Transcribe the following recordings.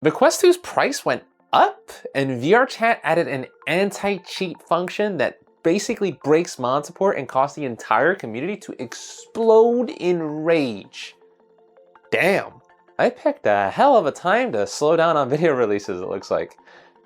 The Quest 2's price went up, and VRChat added an anti-cheat function that basically breaks mod support and caused the entire community to explode in rage. Damn, I picked a hell of a time to slow down on video releases, it looks like.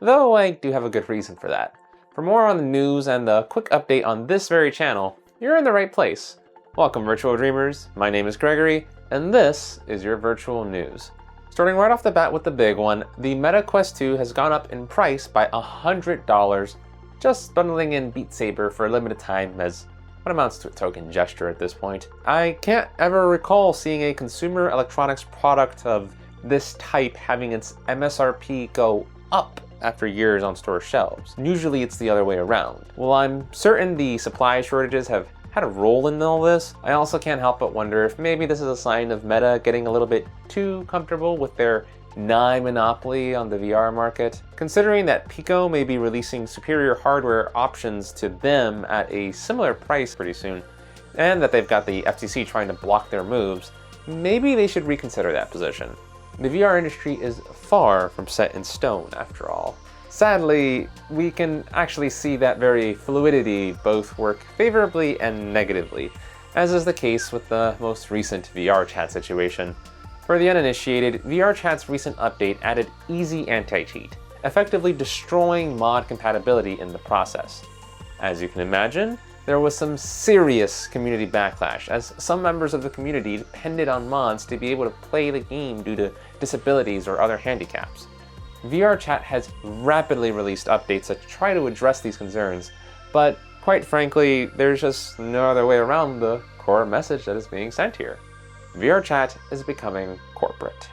Though I do have a good reason for that. For more on the news and a quick update on this very channel, you're in the right place. Welcome, Virtual Dreamers. My name is Gregory, and this is your Virtual News. Starting right off the bat with the big one, the Meta Quest 2 has gone up in price by $100, just bundling in Beat Saber for a limited time as what amounts to a token gesture at this point. I can't ever recall seeing a consumer electronics product of this type having its MSRP go up after years on store shelves. Usually it's the other way around. While I'm certain the supply shortages have had a role in all this, I also can't help but wonder if maybe this is a sign of Meta getting a little bit too comfortable with their monopoly on the VR market. Considering that Pico may be releasing superior hardware options to them at a similar price pretty soon, and that they've got the FTC trying to block their moves, maybe they should reconsider that position. The VR industry is far from set in stone after all. Sadly, we can actually see that very fluidity both work favorably and negatively, as is the case with the most recent VRChat situation. For the uninitiated, VRChat's recent update added easy anti-cheat, effectively destroying mod compatibility in the process. As you can imagine, there was some serious community backlash, as some members of the community depended on mods to be able to play the game due to disabilities or other handicaps. VRChat has rapidly released updates that try to address these concerns, but quite frankly, there's just no other way around the core message that is being sent here. VRChat is becoming corporate.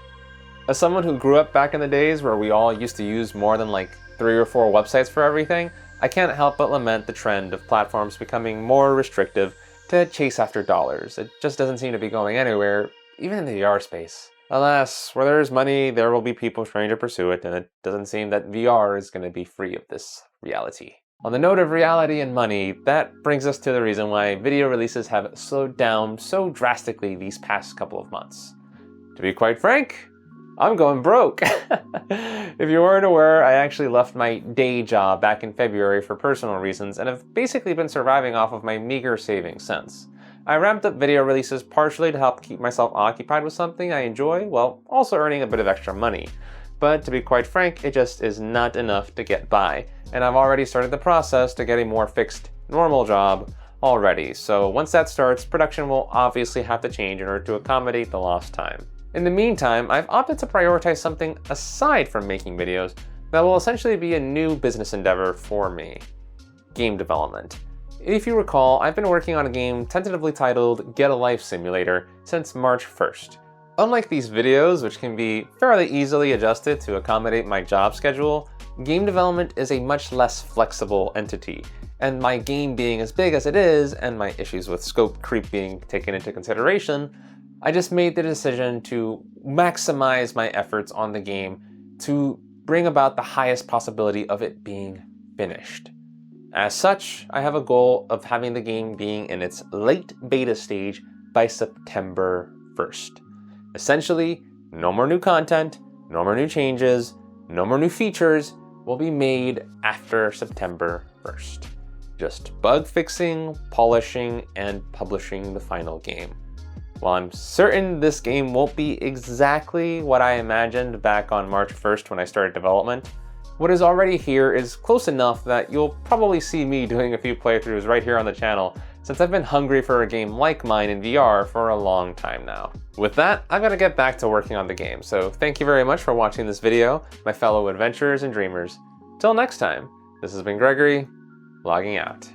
As someone who grew up back in the days where we all used to use more than like 3 or 4 websites for everything, I can't help but lament the trend of platforms becoming more restrictive to chase after dollars. It just doesn't seem to be going anywhere, even in the VR space. Alas, where there is money, there will be people trying to pursue it, and it doesn't seem that VR is going to be free of this reality. On the note of reality and money, that brings us to the reason why video releases have slowed down so drastically these past couple of months. To be quite frank, I'm going broke. If you weren't aware, I actually left my day job back in February for personal reasons and have basically been surviving off of my meager savings since. I ramped up video releases partially to help keep myself occupied with something I enjoy while also earning a bit of extra money. But to be quite frank, it just is not enough to get by, and I've already started the process to get a more fixed, normal job already, so once that starts, production will obviously have to change in order to accommodate the lost time. In the meantime, I've opted to prioritize something aside from making videos that will essentially be a new business endeavor for me: game development. If you recall, I've been working on a game tentatively titled Get a Life Simulator since March 1st. Unlike these videos, which can be fairly easily adjusted to accommodate my job schedule, game development is a much less flexible entity, and my game being as big as it is, and my issues with scope creep being taken into consideration, I just made the decision to maximize my efforts on the game to bring about the highest possibility of it being finished. As such, I have a goal of having the game being in its late beta stage by September 1st. Essentially, no more new content, no more new changes, no more new features will be made after September 1st. Just bug fixing, polishing, and publishing the final game. While I'm certain this game won't be exactly what I imagined back on March 1st when I started development, what is already here is close enough that you'll probably see me doing a few playthroughs right here on the channel, since I've been hungry for a game like mine in VR for a long time now. With that, I've got to get back to working on the game, so thank you very much for watching this video, my fellow adventurers and dreamers. Till next time, this has been Gregory, logging out.